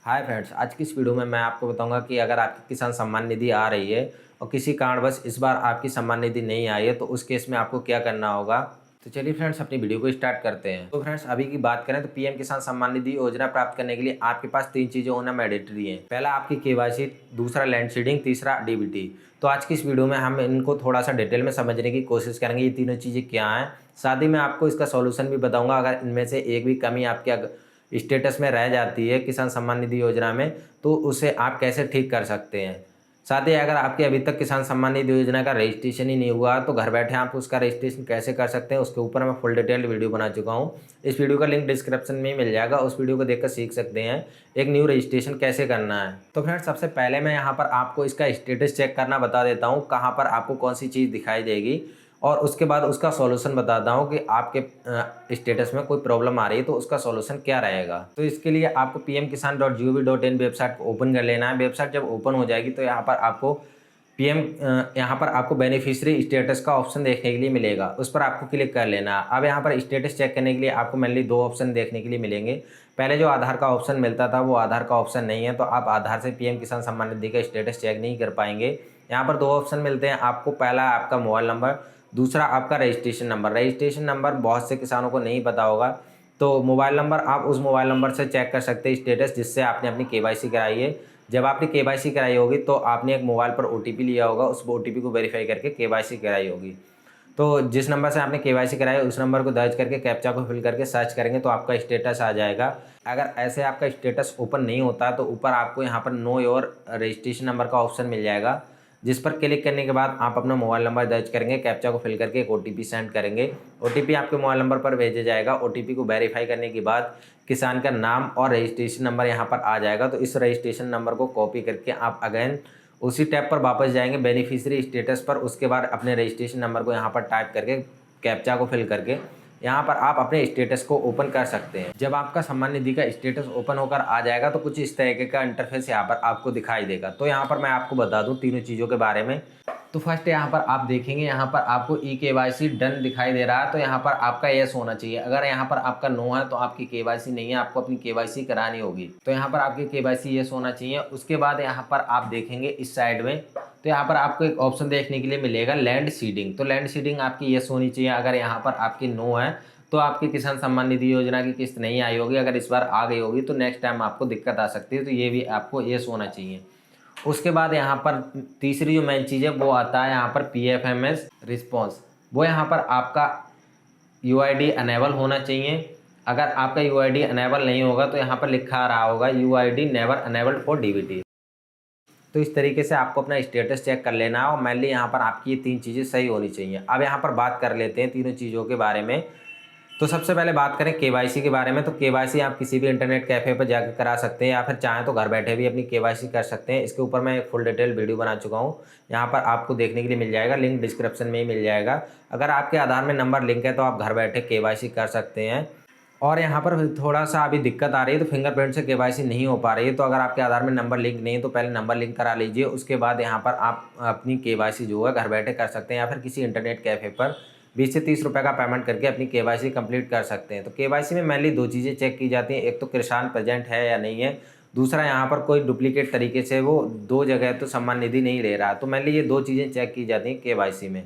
Hi friends, आज की इस वीडियो में मैं आपको बताऊंगा कि अगर आपकी किसान सम्मान निधि आ रही है और किसी कारणवश इस बार आपकी सम्मान निधि नहीं आई है तो उस केस में आपको क्या करना होगा। तो चलिए फ्रेंड्स, अपनी वीडियो को स्टार्ट करते हैं। तो फ्रेंड्स, अभी की बात करें तो पीएम किसान सम्मान निधि योजना प्राप्त करने के लिए आपके पास 3 चीज़ें होना मैंडेटरी है। पहला आपकी केवाईसी, दूसरा लैंड सीडिंग, तीसरा डीबीटी। तो आज की इस वीडियो में हम इनको थोड़ा सा डिटेल में समझने की कोशिश करेंगे, ये तीनों चीज़ें क्या हैं। साथ ही मैं आपको इसका सॉल्यूशन भी बताऊंगा अगर इनमें से एक भी कमी आपके स्टेटस में रह जाती है किसान सम्मान निधि योजना में, तो उसे आप कैसे ठीक कर सकते हैं। साथ ही अगर आपके अभी तक किसान सम्मान निधि योजना का रजिस्ट्रेशन ही नहीं हुआ तो घर बैठे आप उसका रजिस्ट्रेशन कैसे कर सकते हैं, उसके ऊपर मैं फुल डिटेल्ड वीडियो बना चुका हूं। इस वीडियो का लिंक डिस्क्रिप्शन में ही मिल जाएगा, उस वीडियो को देखकर सीख सकते हैं एक न्यू रजिस्ट्रेशन कैसे करना है। तो फ्रेंड्स, सबसे पहले मैं यहाँ पर आपको इसका स्टेटस चेक करना बता देता हूँ, कहाँ पर आपको कौन सी चीज़ दिखाई देगी, और उसके बाद उसका सॉल्यूशन बताता हूँ कि आपके स्टेटस में कोई प्रॉब्लम आ रही है तो उसका सॉल्यूशन क्या रहेगा। तो इसके लिए आपको pmkisan.gov.in वेबसाइट को ओपन कर लेना है। वेबसाइट जब ओपन हो जाएगी तो यहाँ पर आपको बेनिफिशियरी स्टेटस का ऑप्शन देखने के लिए मिलेगा, उस पर आपको क्लिक कर लेना है। अब यहाँ पर स्टेटस चेक करने के लिए आपको मेनली 2 ऑप्शन देखने के लिए मिलेंगे। पहले जो आधार का ऑप्शन मिलता था वो आधार का ऑप्शन नहीं है, तो आप आधार से पीएम किसान सम्मान निधि का स्टेटस चेक नहीं कर पाएंगे। यहाँ पर 2 ऑप्शन मिलते हैं आपको, पहला आपका मोबाइल नंबर, दूसरा आपका रजिस्ट्रेशन नंबर। रजिस्ट्रेशन नंबर बहुत से किसानों को नहीं पता होगा, तो मोबाइल नंबर आप उस मोबाइल नंबर से चेक कर सकते हैं स्टेटस जिससे आपने अपनी केवाईसी कराई है। जब आपने केवाईसी कराई होगी तो आपने एक मोबाइल पर ओटीपी लिया होगा, उस ओटीपी को वेरीफाई करके केवाईसी कराई होगी। तो जिस नंबर से आपने केवाईसी कराई है उस नंबर को दर्ज करके कैप्चा को फिल करके सर्च करेंगे तो आपका स्टेटस आ जाएगा। अगर ऐसे आपका स्टेटस ओपन नहीं होता तो ऊपर आपको यहाँ पर नो योर रजिस्ट्रेशन नंबर का ऑप्शन मिल जाएगा, जिस पर क्लिक करने के बाद आप अपना मोबाइल नंबर दर्ज करेंगे, कैप्चा को फिल करके एक ओटीपी सेंड करेंगे। ओटीपी आपके मोबाइल नंबर पर भेजा जाएगा। ओटीपी को वेरीफाई करने के बाद किसान का नाम और रजिस्ट्रेशन नंबर यहाँ पर आ जाएगा, तो इस रजिस्ट्रेशन नंबर को कॉपी करके आप अगेन उसी टैब पर वापस जाएंगे बेनिफिशियरी स्टेटस पर। उसके बाद अपने रजिस्ट्रेशन नंबर को यहाँ पर टाइप करके कैप्चा को फिल करके यहाँ पर आप अपने स्टेटस को ओपन कर सकते हैं। जब आपका सम्मान निधि का स्टेटस ओपन होकर आ जाएगा तो कुछ इस तरीके का इंटरफेस यहाँ पर आपको दिखाई देगा। तो यहाँ पर मैं आपको बता दूँ तीनों चीज़ों के बारे में। तो फर्स्ट यहाँ पर आप देखेंगे, यहाँ पर आपको ई केवाईसी डन दिखाई दे रहा है, तो यहाँ पर आपका यस होना चाहिए। अगर यहाँ पर आपका नो है तो आपकी केवाईसी नहीं है, आपको अपनी केवाईसी करानी होगी। तो यहाँ पर आपकी केवाईसी यस होना चाहिए। उसके बाद यहाँ पर आप देखेंगे इस साइड में, तो यहाँ पर आपको एक ऑप्शन देखने के लिए मिलेगा लैंड सीडिंग। तो लैंड सीडिंग आपकी यस होनी चाहिए। अगर यहाँ पर आपकी नो है तो आपकी किसान सम्मान निधि योजना की किस्त नहीं आई होगी। अगर इस बार आ गई होगी तो नेक्स्ट टाइम आपको दिक्कत आ सकती है, तो ये भी आपको यस होना चाहिए। उसके बाद यहाँ पर तीसरी जो मेन चीज़ है वो आता है यहाँ पर पीएफएमएस रिस्पॉन्स। वो यहाँ पर आपका यूआईडी अनेबल होना चाहिए। अगर आपका यूआईडी अनेबल नहीं होगा तो यहाँ पर लिखा आ रहा होगा UID never enabled for DBT. तो इस तरीके से आपको अपना स्टेटस चेक कर लेना है और मेनली यहाँ पर आपकी ये 3 चीज़ें सही होनी चाहिए। अब यहाँ पर बात कर लेते हैं तीनों चीज़ों के बारे में। तो सबसे पहले बात करें केवाईसी के बारे में। तो केवाईसी आप किसी भी इंटरनेट कैफ़े पर जाकर करा सकते हैं या फिर चाहें तो घर बैठे भी अपनी केवाईसी कर सकते हैं। इसके ऊपर मैं एक फुल डिटेल वीडियो बना चुका हूँ, यहाँ पर आपको देखने के लिए मिल जाएगा, लिंक डिस्क्रिप्शन में ही मिल जाएगा। अगर आपके आधार में नंबर लिंक है तो आप घर बैठे केवाईसी कर सकते हैं। और यहाँ पर थोड़ा सा अभी दिक्कत आ रही है, तो फिंगरप्रिंट से केवाईसी नहीं हो पा रही है। तो अगर आपके आधार में नंबर लिंक नहीं है तो पहले नंबर लिंक करा लीजिए, उसके बाद यहाँ पर आप अपनी केवाईसी जो है घर बैठे कर सकते हैं या फिर किसी इंटरनेट कैफ़े पर 20 से 30 रुपये का पेमेंट करके अपनी केवाईसी कंप्लीट कर सकते हैं। तो केवाईसी में मेनली 2 चीज़ें चेक की जाती हैं, एक तो किसान प्रेजेंट है या नहीं है, दूसरा यहाँ पर कोई डुप्लीकेट तरीके से वो 2 जगह तो सम्मान निधि नहीं ले रहा। तो मेनली ये 2 चीज़ें चेक की जाती हैं केवाईसी में।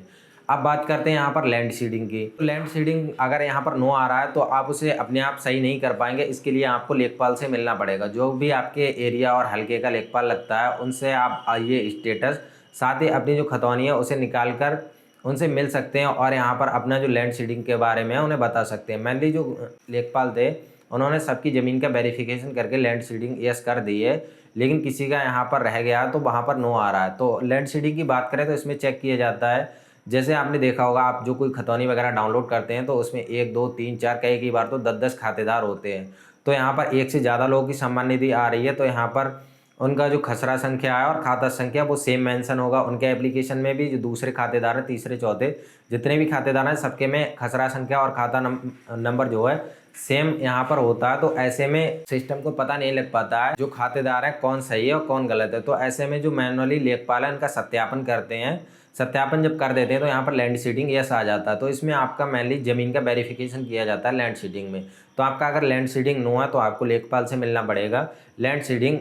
अब बात करते हैं यहाँ पर लैंड सीडिंग की। तो लैंड सीडिंग अगर यहाँ पर नो आ रहा है तो आप उसे अपने आप सही नहीं कर पाएंगे। इसके लिए आपको लेखपाल से मिलना पड़ेगा। जो भी आपके एरिया और हल्के का लेखपाल लगता है उनसे आप ये स्टेटस, साथ ही अपनी जो खतौनी है उसे निकाल कर उनसे मिल सकते हैं और यहाँ पर अपना जो लैंड सीडिंग के बारे में उन्हें बता सकते हैं। मेनली जो लेखपाल थे उन्होंने सबकी ज़मीन का वेरिफिकेशन करके लैंड सीडिंग यस कर दी है, लेकिन किसी का यहाँ पर रह गया तो वहाँ पर नो आ रहा है। तो लैंड सीडिंग की बात करें तो इसमें चेक किया जाता है, जैसे आपने देखा होगा, आप जो कोई खतौनी वगैरह डाउनलोड करते हैं तो उसमें 1 2 3 4 कई बार तो 10-10 खातेदार होते हैं। तो यहाँ पर 1 से ज़्यादा लोगों की सम्मान निधि आ रही है तो यहाँ पर उनका जो खसरा संख्या है और खाता संख्या वो सेम मेंशन होगा उनके एप्लीकेशन में भी। जो दूसरे खातेदार हैं, तीसरे चौथे जितने भी खातेदार हैं, सबके में खसरा संख्या और खाता नंबर जो है सेम यहाँ पर होता है। तो ऐसे में सिस्टम को पता नहीं लग पाता है जो खातेदार है कौन सही है और कौन गलत है। तो ऐसे में जो मैनुअली लेखपाल है इनका सत्यापन करते हैं। सत्यापन जब कर देते हैं तो यहाँ पर लैंड सीडिंग यस आ जाता है। तो इसमें आपका मेनली ज़मीन का वेरिफिकेशन किया जाता है लैंड सीडिंग में। तो आपका अगर लैंड सीडिंग नो है तो आपको लेखपाल से मिलना पड़ेगा लैंड सीडिंग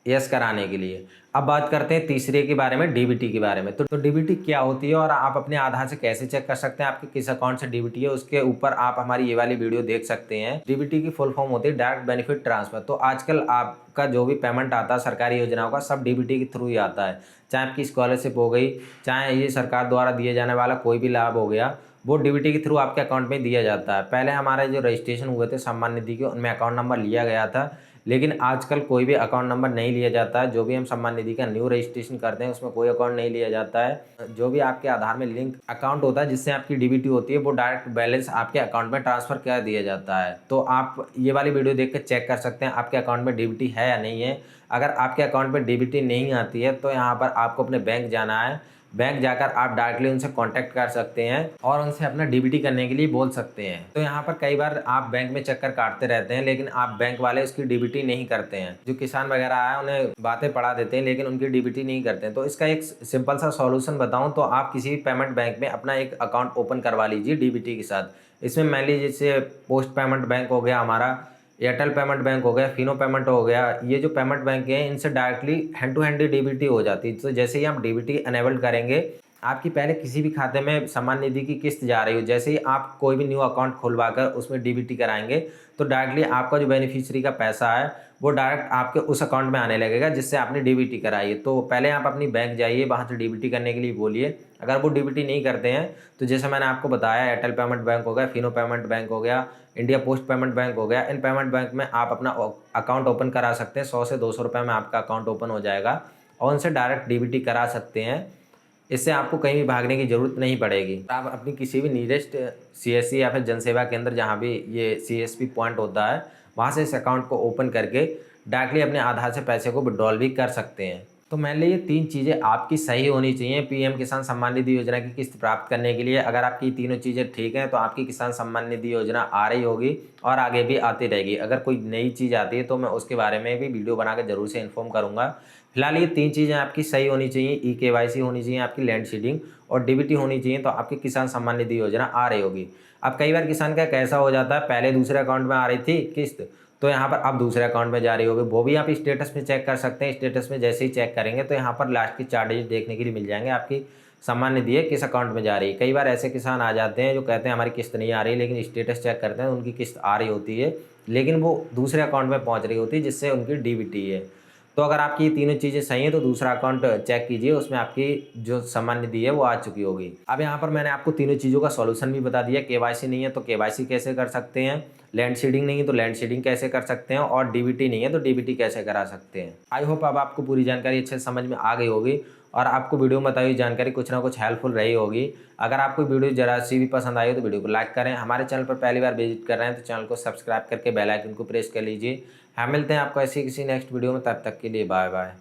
यस कराने के लिए। अब बात करते हैं तीसरे के बारे में, डीबीटी के बारे में। तो डीबीटी क्या होती है और आप अपने आधार से कैसे चेक कर सकते हैं आपके किस अकाउंट से डीबीटी है, उसके ऊपर आप हमारी ये वाली वीडियो देख सकते हैं। डीबीटी की फुल फॉर्म होती है डायरेक्ट बेनिफिट ट्रांसफर। तो आजकल आपका जो भी पेमेंट आता है सरकारी योजनाओं का, सब डीबीटी के थ्रू ही आता है। चाहे आपकी स्कॉलरशिप हो गई, चाहे ये सरकार द्वारा दिए जाने वाला कोई भी लाभ हो गया, वो डीबीटी के थ्रू आपके अकाउंट में दिया जाता है। पहले हमारे जो रजिस्ट्रेशन हुए थे सम्मान निधि के, उनमें अकाउंट नंबर लिया गया था, लेकिन आजकल कोई भी अकाउंट नंबर नहीं लिया जाता है। जो भी हम सम्मान निधि का न्यू रजिस्ट्रेशन करते हैं उसमें कोई अकाउंट नहीं लिया जाता है। जो भी आपके आधार में लिंक अकाउंट होता है जिससे आपकी डीबीटी होती है, वो डायरेक्ट बैलेंस आपके अकाउंट में ट्रांसफर कर दिया जाता है। तो आप ये वाली वीडियो देख कर चेक कर सकते हैं आपके अकाउंट में डीबीटी है या नहीं है। अगर आपके अकाउंट में डीबीटी नहीं आती है तो यहाँ पर आपको अपने बैंक जाना है। बैंक जाकर आप डायरेक्टली उनसे कांटेक्ट कर सकते हैं और उनसे अपना डीबीटी करने के लिए बोल सकते हैं। तो यहाँ पर कई बार आप बैंक में चक्कर काटते रहते हैं, लेकिन आप बैंक वाले उसकी डीबीटी नहीं करते हैं। जो किसान वगैरह है उन्हें बातें पढ़ा देते हैं, लेकिन उनकी डीबीटी नहीं करते हैं। तो इसका एक सिंपल सा सॉल्यूशन बताऊँ तो आप किसी भी पेमेंट बैंक में अपना एक अकाउंट ओपन करवा लीजिए डीबीटी के साथ। इसमें मान लीजिए जैसे पोस्ट पेमेंट बैंक हो गया हमारा, एयरटेल पेमेंट बैंक हो गया, फिनो पेमेंट हो गया, ये जो पेमेंट बैंक हैं इनसे directly hand to hand DBT हो जाती है। तो जैसे ही आप डीबीटी एनेबल्ड करेंगे, आपकी पहले किसी भी खाते में सम्मान निधि की किस्त जा रही हो, जैसे ही आप कोई भी न्यू अकाउंट खुलवाकर उसमें डीबीटी कराएंगे तो डायरेक्टली आपका जो बेनिफिशियरी का पैसा है वो डायरेक्ट आपके उस अकाउंट में आने लगेगा जिससे आपने डीबीटी कराई है। तो पहले आप अपनी बैंक जाइए, वहाँ से डीबीटी करने के लिए बोलिए। अगर वो डीबीटी नहीं करते हैं तो जैसे मैंने आपको बताया, एयरटेल पेमेंट बैंक हो गया, फिनो पेमेंट बैंक हो गया, इंडिया पोस्ट पेमेंट बैंक हो गया, इन पेमेंट बैंक में आप अपना अकाउंट ओपन करा सकते हैं। 100 से 200 रुपये में आपका अकाउंट ओपन हो जाएगा और उनसे डायरेक्ट डीबीटी करा सकते हैं। इससे आपको कहीं भी भागने की ज़रूरत नहीं पड़ेगी। आप अपनी किसी भी नियरेस्ट सीएससी या फिर जनसेवा केंद्र जहाँ भी ये सीएसपी पॉइंट होता है, वहाँ से इस अकाउंट को ओपन करके डायरेक्टली अपने आधार से पैसे को विड्रॉल भी कर सकते हैं। तो मेनली ये 3 चीज़ें आपकी सही होनी चाहिए पीएम किसान सम्मान निधि योजना की किस्त प्राप्त करने के लिए। अगर आपकी ये तीनों चीज़ें ठीक हैं तो आपकी किसान सम्मान निधि योजना आ रही होगी और आगे भी आती रहेगी। अगर कोई नई चीज़ आती है तो मैं उसके बारे में भी वीडियो बनाकर ज़रूर से इन्फॉर्म करूँगा। फिलहाल ये 3 चीज़ें आपकी सही होनी चाहिए, ई-केवाईसी होनी चाहिए, आपकी लैंड सीडिंग और डीबीटी होनी चाहिए, तो आपकी किसान सम्मान निधि योजना आ रही होगी। अब कई बार किसान का कैसा हो जाता है, पहले दूसरे अकाउंट में आ रही थी किस्त, तो यहाँ पर अब दूसरे अकाउंट में जा रही होगी, वो भी आप स्टेटस में चेक कर सकते हैं। स्टेटस में जैसे ही चेक करेंगे तो यहाँ पर लास्ट के 4 डिजिट देखने के लिए मिल जाएंगे आपकी सम्मान निधि है किस अकाउंट में जा रही है। कई बार ऐसे किसान आ जाते हैं जो कहते हैं हमारी किस्त नहीं आ रही, लेकिन स्टेटस चेक करते हैं उनकी किस्त आ रही होती है, लेकिन वो दूसरे अकाउंट में पहुँच रही होती है जिससे उनकी डीबीटी है। तो अगर आपकी ये तीनों चीज़ें सही हैं तो दूसरा अकाउंट चेक कीजिए, उसमें आपकी जो सम्मान निधि है वो आ चुकी होगी। अब यहाँ पर मैंने आपको तीनों चीज़ों का सॉल्यूशन भी बता दिया। केवाईसी नहीं है तो केवाईसी कैसे कर सकते हैं, लैंड सीडिंग नहीं है तो लैंड सीडिंग कैसे कर सकते हैं, और डीबीटी नहीं है तो डीबीटी कैसे करा सकते हैं। आई होप अब आपको पूरी जानकारी अच्छे से समझ में आ गई होगी और आपको वीडियो में बताई हुई जानकारी कुछ ना कुछ हेल्पफुल रही होगी। अगर आपको वीडियो जरा सी भी पसंद आई हो तो वीडियो को लाइक करें। हमारे चैनल पर पहली बार विजिट कर रहे हैं तो चैनल को सब्सक्राइब करके बेल आइकन को प्रेस कर लीजिए। हम मिलते हैं आपको ऐसी किसी नेक्स्ट वीडियो में, तब तक के लिए बाय बाय।